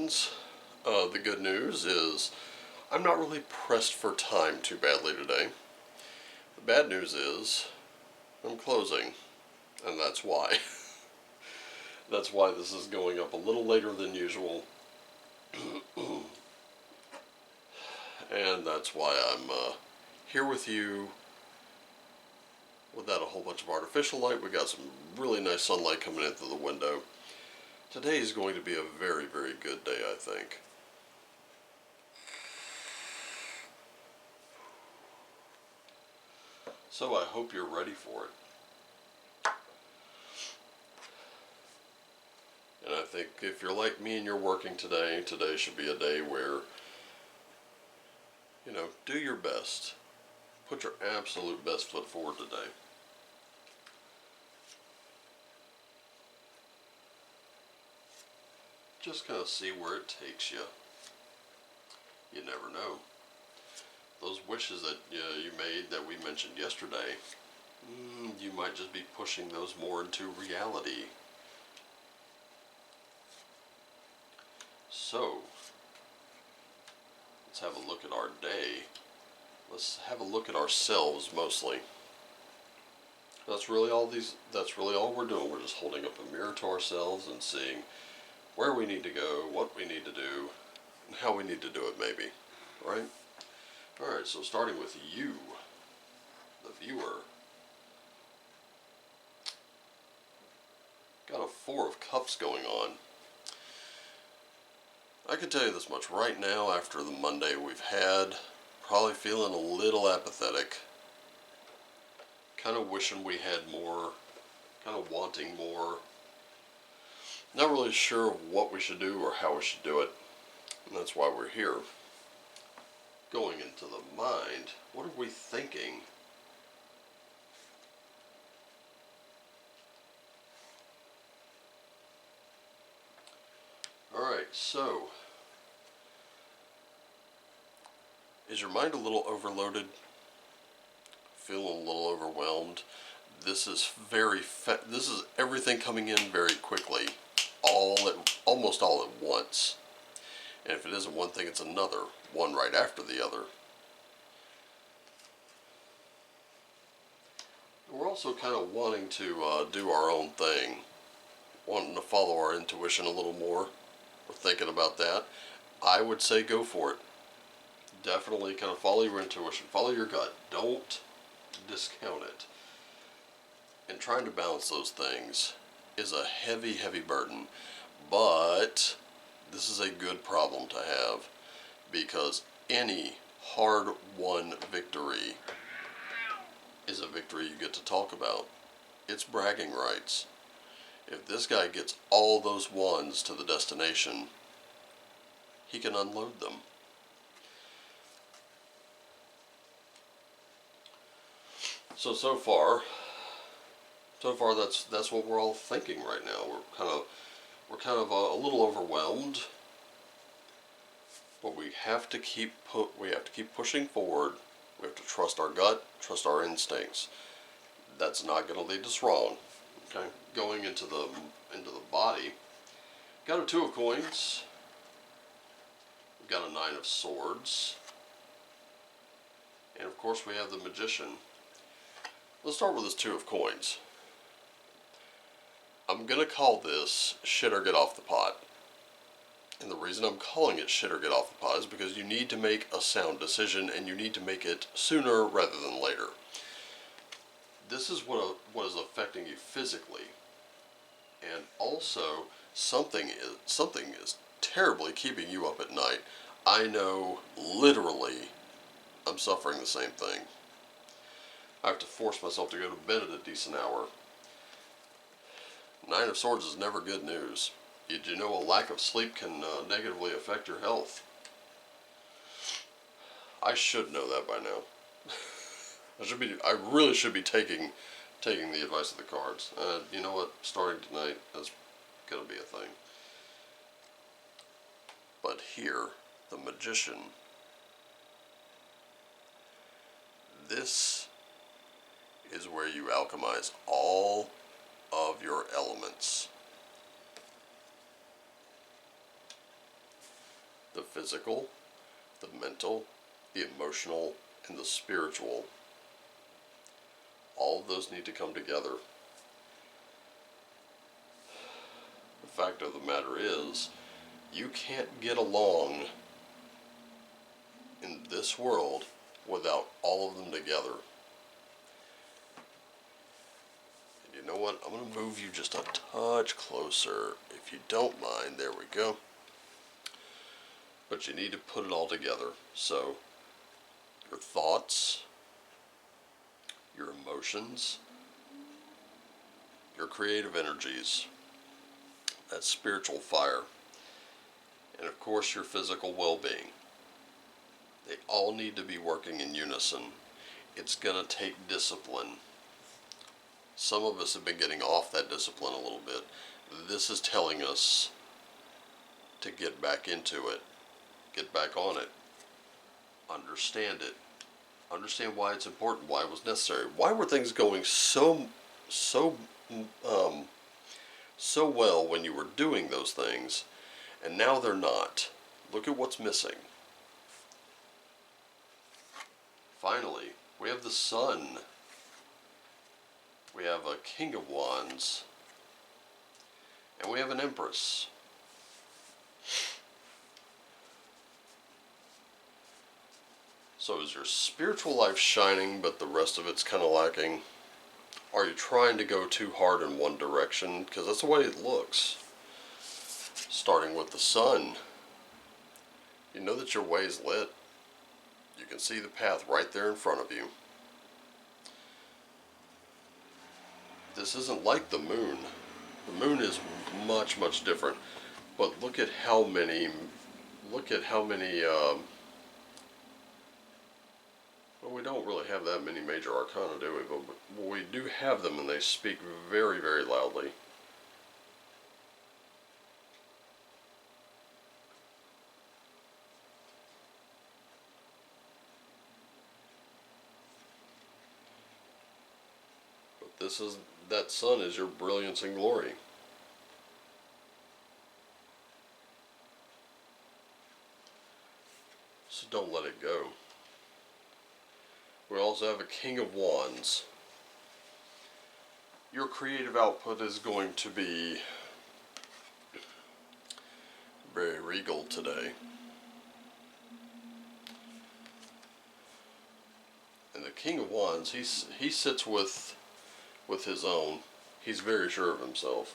friends. The good news is I'm not really pressed for time too badly today. The bad news is I'm closing, and that's why. That's why this is going up a little later than usual. And that's why I'm here with you without a whole bunch of artificial light. We got some really nice sunlight coming in through the window. Today is going to be a very, very good day, I think. So I hope you're ready for it. And I think if you're like me and you're working today, today should be a day where, you know, do your best. Put your absolute best foot forward today. Just kind of see where it takes you. You never know. Those wishes that you made that we mentioned yesterday, you might just be pushing those more into reality. So, let's have a look at our day. Let's have a look at ourselves mostly. That's really all we're doing. We're just holding up a mirror to ourselves and seeing where we need to go, what we need to do, and how we need to do it maybe. Right? Alright, so starting with you, the viewer. Got a 4 of Cups going on. I can tell you this much right now, after the Monday we've had, probably feeling a little apathetic. Kind of wishing we had more, kind of wanting more. Not really sure what we should do or how we should do it. And that's why we're here. Going into the mind, what are we thinking? Alright, so, is your mind a little overloaded? Feeling a little overwhelmed? This is this is everything coming in very quickly, almost all at once. And if it isn't one thing, it's another, one right after the other. We're also kind of wanting to do our own thing, wanting to follow our intuition a little more. We're thinking about that. I would say go for it. Definitely kind of follow your intuition, follow your gut. Don't discount it. And trying to balance those things is a heavy, heavy burden. But this is a good problem to have, because any hard-won victory is a victory you get to talk about. It's bragging rights. If this guy gets all those ones to the destination, he can unload them. So far that's what we're all thinking right now. We're kind of a little overwhelmed, but we have to keep pushing forward. We have to trust our gut, trust our instincts. That's not going to lead us wrong. Okay, going into the body. Got a 2 of Coins. We've got a 9 of Swords, and of course we have the Magician. Let's start with this 2 of Coins. I'm going to call this shit or get off the pot. And the reason I'm calling it shit or get off the pot is because you need to make a sound decision, and you need to make it sooner rather than later. This is what is affecting you physically. And also, something is terribly keeping you up at night. I know, literally, I'm suffering the same thing. I have to force myself to go to bed at a decent hour. 9 of Swords is never good news. Did you know a lack of sleep can negatively affect your health? I should know that by now. I really should be taking the advice of the cards. You know what? Starting tonight, that's gonna be a thing. But here, the Magician. This is where you alchemize all of your elements. physical, the mental, the emotional, and the spiritual. All of those need to come together. The fact of the matter is, you can't get along in this world without all of them together. And you know what? I'm going to move you just a touch closer, if you don't mind. There we go. But you need to put it all together. So, your thoughts, your emotions, your creative energies, that spiritual fire, and of course your physical well-being. They all need to be working in unison. It's going to take discipline. Some of us have been getting off that discipline a little bit. This is telling us to get back into it. Get back on it. Understand it. Understand why it's important, why it was necessary. Why were things going so well when you were doing those things, and now they're not? Look at what's missing. Finally, we have the Sun. We have a King of Wands. And we have an Empress. So is your spiritual life shining, but the rest of it's kind of lacking? Are you trying to go too hard in one direction? Because that's the way it looks. Starting with the Sun. You know that your way is lit. You can see the path right there in front of you. This isn't like the Moon. The Moon is much, much different. But look at how many, well, we don't really have that many major arcana, do we? But we do have them, and they speak very, very loudly. But that Sun is your brilliance and glory. So don't let it go. We also have a King of Wands. Your creative output is going to be very regal today. And the King of Wands, he sits with his own. He's very sure of himself.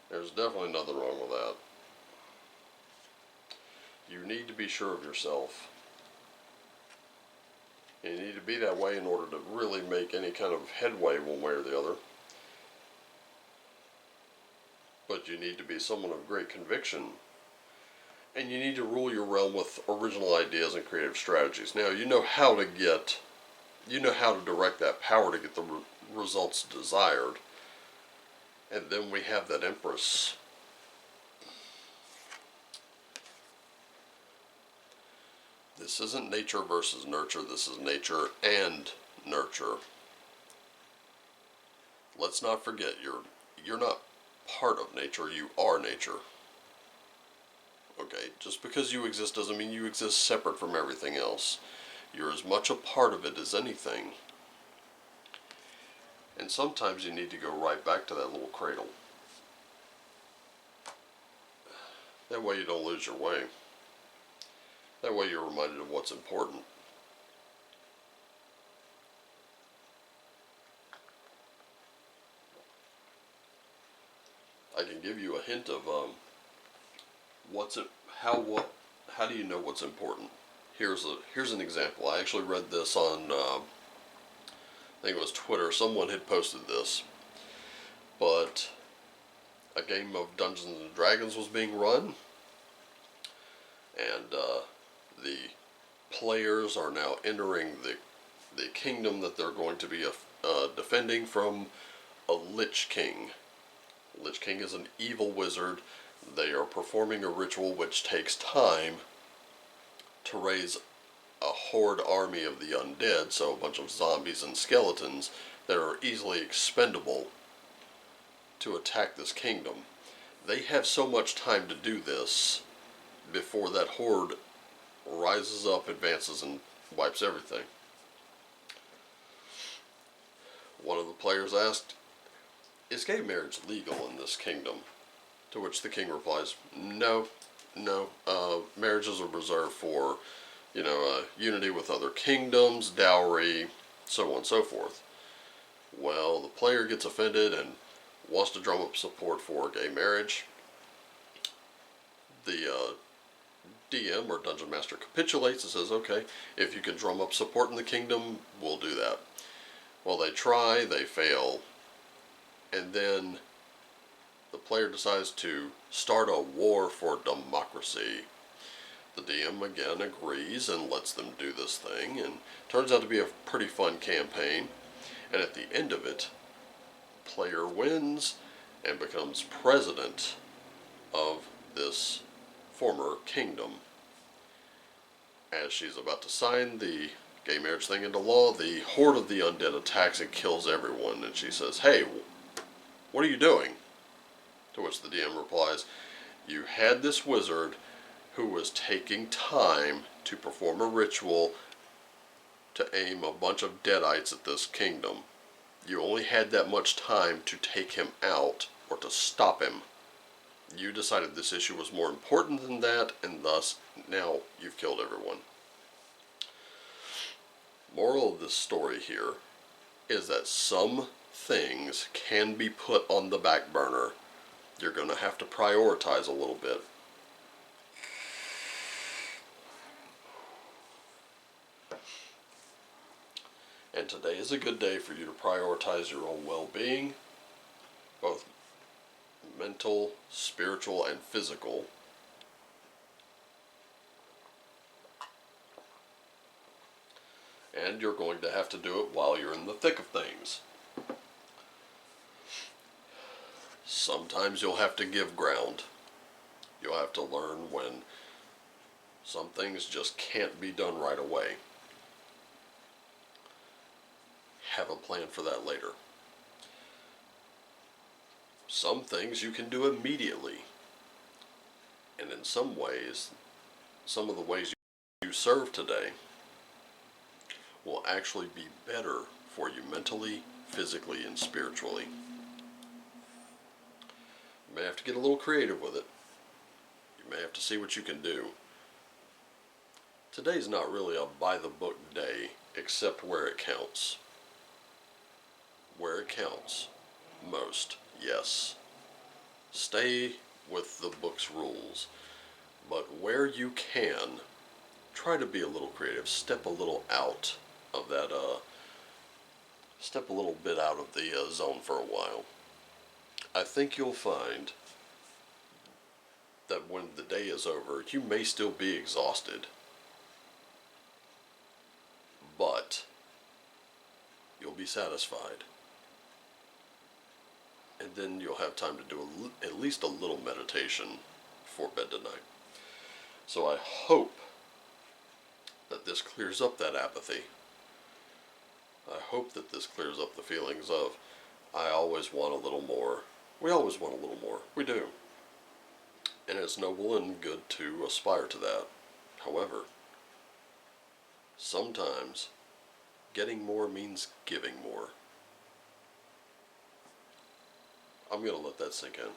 There's definitely nothing wrong with that. You need to be sure of yourself. You need to be that way in order to really make any kind of headway one way or the other. But you need to be someone of great conviction. And you need to rule your realm with original ideas and creative strategies. Now, you know how to direct that power to get the results desired. And then we have that Empress. This isn't nature versus nurture, this is nature and nurture. Let's not forget, you're not part of nature, you are nature. Okay, just because you exist doesn't mean you exist separate from everything else. You're as much a part of it as anything. And sometimes you need to go right back to that little cradle. That way you don't lose your way. That way you're reminded of what's important. I can give you a hint of how do you know what's important? Here's an example. I actually read this on I think it was Twitter. Someone had posted this, but a game of Dungeons and Dragons was being run, and the players are now entering the kingdom that they're going to be defending from a Lich King. Lich King is an evil wizard. They are performing a ritual which takes time to raise a horde army of the undead, so a bunch of zombies and skeletons that are easily expendable to attack this kingdom. They have so much time to do this before that horde rises up, advances, and wipes everything. One of the players asked, "Is gay marriage legal in this kingdom?" To which the king replies, "No, no. Marriages are reserved for, unity with other kingdoms, dowry, so on and so forth." Well, the player gets offended and wants to drum up support for gay marriage. The DM or Dungeon Master capitulates and says, "Okay, if you can drum up support in the kingdom, we'll do that." Well, they try, they fail, and then the player decides to start a war for democracy. The DM again agrees and lets them do this thing, and turns out to be a pretty fun campaign. And at the end of it, player wins and becomes president of this former kingdom. As she's about to sign the gay marriage thing into law, the horde of the undead attacks and kills everyone, and she says, "Hey, what are you doing?" To which the DM replies, "You had this wizard who was taking time to perform a ritual to aim a bunch of deadites at this kingdom. You only had that much time to take him out or to stop him. You decided this issue was more important than that, and thus now you've killed everyone." Moral of this story here is that some things can be put on the back burner. You're going to have to prioritize a little bit. And today is a good day for you to prioritize your own well-being, both mental, spiritual, and physical. And you're going to have to do it while you're in the thick of things. Sometimes you'll have to give ground. You'll have to learn when some things just can't be done right away. Have a plan for that later. Some things you can do immediately. And in some ways, some of the ways you serve today will actually be better for you mentally, physically, and spiritually. You may have to get a little creative with it. You may have to see what you can do. Today's not really a by-the-book day, except where it counts. Where it counts most, yes. Stay with the book's rules, but where you can, try to be a little creative. Step a little out of that, step a little bit out of the zone for a while. I think you'll find that when the day is over, you may still be exhausted, but you'll be satisfied. And then you'll have time to do at least a little meditation before bed tonight. So I hope that this clears up that apathy. I hope that this clears up the feelings of, I always want a little more. We always want a little more. We do. And it's noble and good to aspire to that. However, sometimes getting more means giving more. I'm going to let that sink in.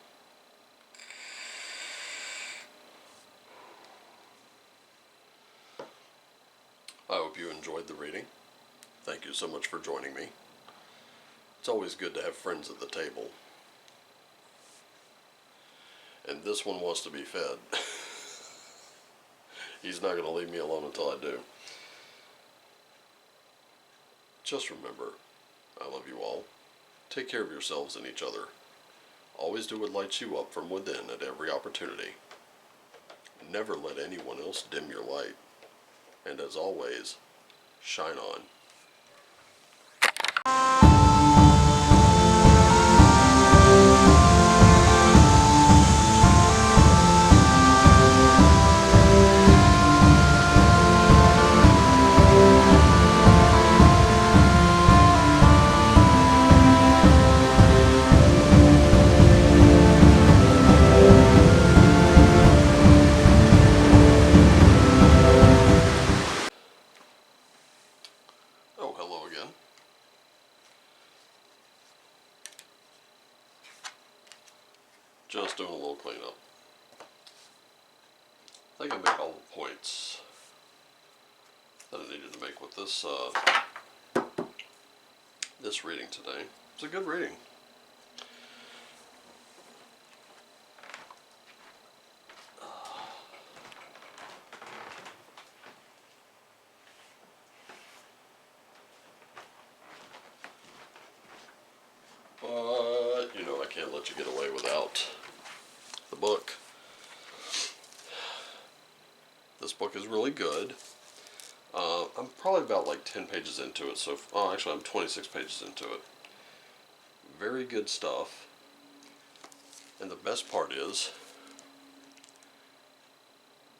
I hope you enjoyed the reading. Thank you so much for joining me. It's always good to have friends at the table. And this one wants to be fed. He's not going to leave me alone until I do. Just remember, I love you all. Take care of yourselves and each other. Always do what lights you up from within at every opportunity. Never let anyone else dim your light. And as always, shine on. I think I made all the points that I needed to make with this this reading today. It's a good reading. But, you know, I can't let you get away without the book. This book is really good. I'm probably about like 10 pages into it, so, oh, actually I'm 26 pages into it. Very good stuff. And the best part is,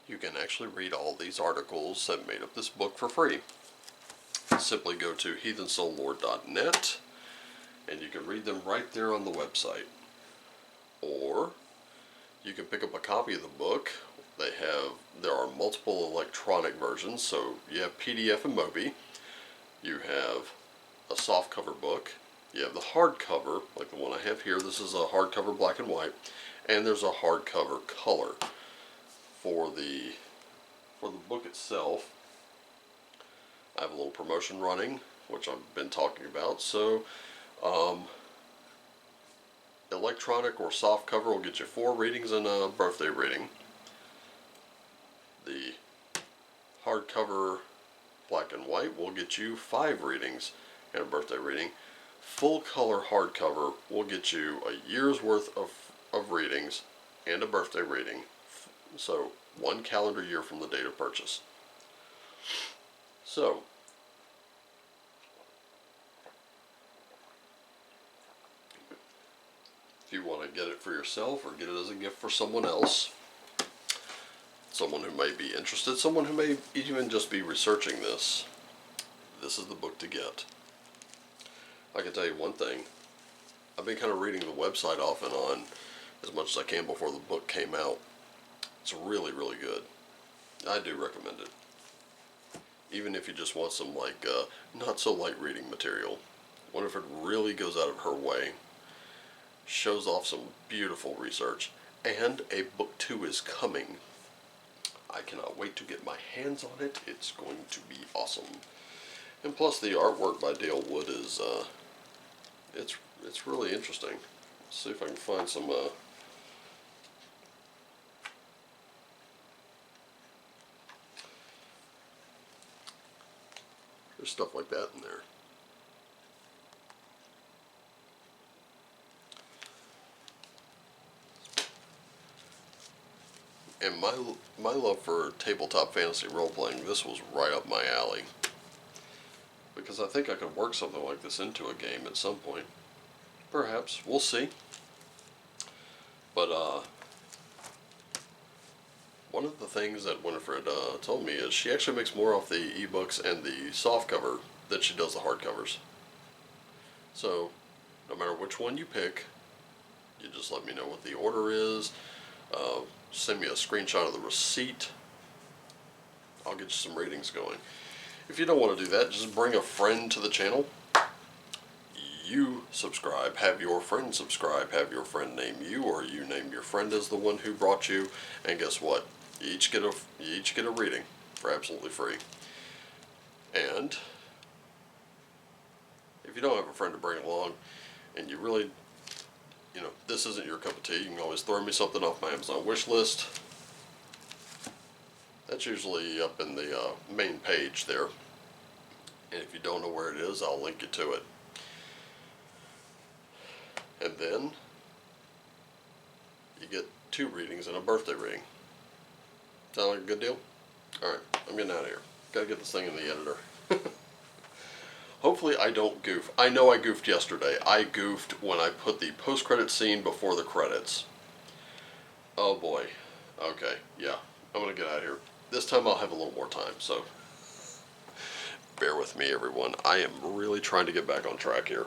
you can actually read all these articles that made up this book for free. Simply go to heathensoullord.net and you can read them right there on the website. Or you can pick up a copy of the book. There are multiple electronic versions, so you have PDF and Mobi. You have a softcover book. You have the hardcover, like the one I have here. This is a hardcover black and white, and there's a hardcover color. For the book itself, I have a little promotion running, which I've been talking about. So, electronic or soft cover will get you 4 readings and a birthday reading. The hardcover black and white will get you 5 readings and a birthday reading. Full color hardcover will get you a year's worth of readings and a birthday reading. So 1 calendar year from the date of purchase. So, if you want to get it for yourself or get it as a gift for someone else, someone who may be interested, someone who may even just be researching this is the book to get. I can tell you one thing. I've been kind of reading the website off and on as much as I can before the book came out. It's really, really good. I do recommend it. Even if you just want some not so light reading material. Winifred really goes out of her way. Shows off some beautiful research. And a book 2 is coming. I cannot wait to get my hands on it. It's going to be awesome. And plus the artwork by Dale Wood is it's really interesting. Let's see if I can find some there's stuff like that in there. And my love for tabletop fantasy role-playing, this was right up my alley. Because I think I could work something like this into a game at some point. Perhaps. We'll see. But, one of the things that Winifred told me is she actually makes more off the ebooks and the softcover than she does the hardcovers. So, no matter which one you pick, you just let me know what the order is. Send me a screenshot of the receipt. I'll get you some ratings going. If you don't want to do that, just bring a friend to the channel. You subscribe, have your friend subscribe, have your friend name you, or you name your friend as the one who brought you, and guess what? You each get a reading for absolutely free. And if you don't have a friend to bring along, and you really, this isn't your cup of tea, you can always throw me something off my Amazon wish list. That's usually up in the main page there. And if you don't know where it is, I'll link you to it. And then you get 2 readings and a birthday reading. Sound like a good deal? Alright, I'm getting out of here. Gotta get this thing in the editor. Hopefully I don't goof. I know I goofed yesterday. I goofed when I put the post-credit scene before the credits. Oh boy. Okay, yeah. I'm gonna get out of here. This time I'll have a little more time, so bear with me, everyone. I am really trying to get back on track here.